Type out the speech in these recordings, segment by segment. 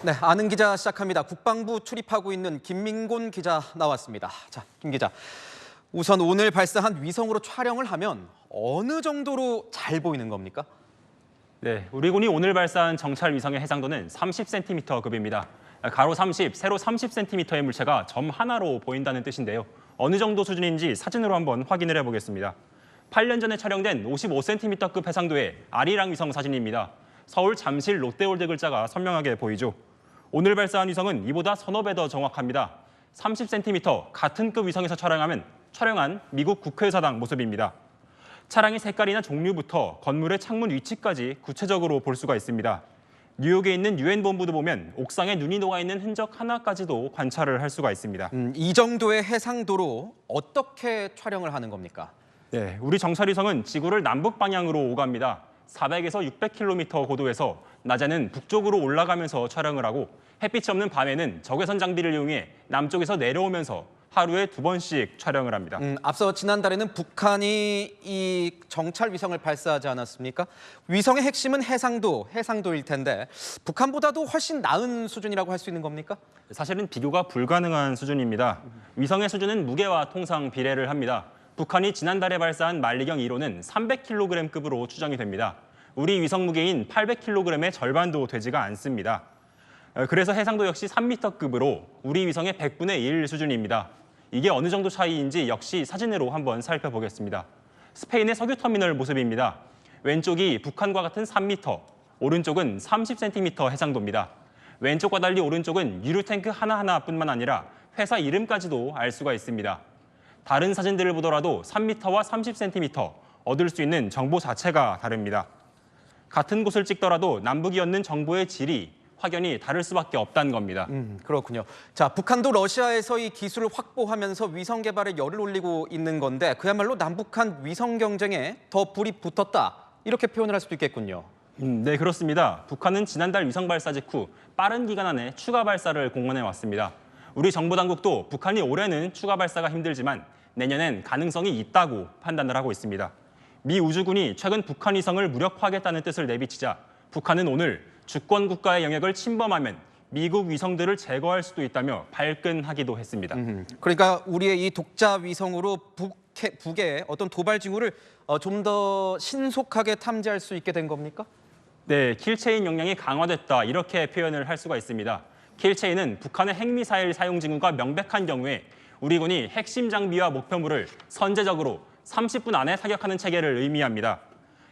네, 아는 기자 시작합니다. 국방부 출입하고 있는 김민곤 기자 나왔습니다. 자, 김 기자. 우선 오늘 발사한 위성으로 촬영을 하면 어느 정도로 잘 보이는 겁니까? 네, 우리 군이 오늘 발사한 정찰 위성의 해상도는 30cm 급입니다. 가로 30, 세로 30cm의 물체가 점 하나로 보인다는 뜻인데요. 어느 정도 수준인지 사진으로 한번 확인을 해보겠습니다. 8년 전에 촬영된 55cm급 해상도의 아리랑 위성 사진입니다. 서울 잠실 롯데월드 글자가 선명하게 보이죠. 오늘 발사한 위성은 이보다 서너 배 더 정확합니다. 30cm 같은 급 위성에서 촬영한 미국 국회의사당 모습입니다. 차량의 색깔이나 종류부터 건물의 창문 위치까지 구체적으로 볼 수가 있습니다. 뉴욕에 있는 유엔 본부도 보면 옥상에 눈이 녹아있는 흔적 하나까지도 관찰을 할 수가 있습니다. 이 정도의 해상도로 어떻게 촬영을 하는 겁니까? 네, 우리 정찰위성은 지구를 남북 방향으로 오갑니다. 400에서 600km 고도에서 낮에는 북쪽으로 올라가면서 촬영을 하고 햇빛이 없는 밤에는 적외선 장비를 이용해 남쪽에서 내려오면서 하루에 2번씩 촬영을 합니다. 앞서 지난달에는 북한이 이 정찰 위성을 발사하지 않았습니까? 위성의 핵심은 해상도일 텐데 북한보다도 훨씬 나은 수준이라고 할 수 있는 겁니까? 사실은 비교가 불가능한 수준입니다. 위성의 수준은 무게와 통상 비례를 합니다. 북한이 지난달에 발사한 만리경 1호는 300kg급으로 추정이 됩니다. 우리 위성 무게인 800kg의 절반도 되지가 않습니다. 그래서 해상도 역시 3m급으로 우리 위성의 100분의 1 수준입니다. 이게 어느 정도 차이인지 역시 사진으로 한번 살펴보겠습니다. 스페인의 석유터미널 모습입니다. 왼쪽이 북한과 같은 3m, 오른쪽은 30cm 해상도입니다. 왼쪽과 달리 오른쪽은 유류탱크 하나하나뿐만 아니라 회사 이름까지도 알 수가 있습니다. 다른 사진들을 보더라도 3m와 30cm 얻을 수 있는 정보 자체가 다릅니다. 같은 곳을 찍더라도 남북이 얻는 정보의 질이 확연히 다를 수밖에 없다는 겁니다. 그렇군요. 자, 북한도 러시아에서 이 기술을 확보하면서 위성 개발에 열을 올리고 있는 건데 그야말로 남북한 위성 경쟁에 더 불이 붙었다. 이렇게 표현을 할 수도 있겠군요. 네, 그렇습니다. 북한은 지난달 위성 발사 직후 빠른 기간 안에 추가 발사를 공언해 왔습니다. 우리 정부 당국도 북한이 올해는 추가 발사가 힘들지만 내년엔 가능성이 있다고 판단을 하고 있습니다. 미 우주군이 최근 북한 위성을 무력화하겠다는 뜻을 내비치자 북한은 오늘 주권 국가의 영역을 침범하면 미국 위성들을 제거할 수도 있다며 발끈하기도 했습니다. 그러니까 우리의 이 독자 위성으로 북의 어떤 도발 징후를 좀 더 신속하게 탐지할 수 있게 된 겁니까? 네, 킬체인 역량이 강화됐다 이렇게 표현을 할 수가 있습니다. 킬체인은 북한의 핵미사일 사용 징후가 명백한 경우에 우리 군이 핵심 장비와 목표물을 선제적으로 30분 안에 사격하는 체계를 의미합니다.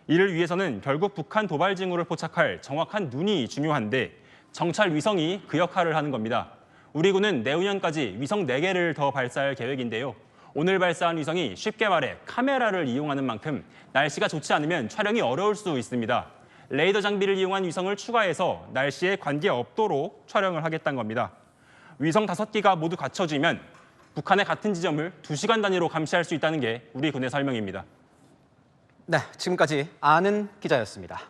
이를 위해서는 결국 북한 도발 징후를 포착할 정확한 눈이 중요한데 정찰 위성이 그 역할을 하는 겁니다. 우리 군은 내후년까지 위성 4개를 더 발사할 계획인데요. 오늘 발사한 위성이 쉽게 말해 카메라를 이용하는 만큼 날씨가 좋지 않으면 촬영이 어려울 수 있습니다. 레이더 장비를 이용한 위성을 추가해서 날씨에 관계없도록 촬영을 하겠다는 겁니다. 위성 5기가 모두 갖춰지면 북한의 같은 지점을 2시간 단위로 감시할 수 있다는 게 우리 군의 설명입니다. 네, 지금까지 아는 기자였습니다.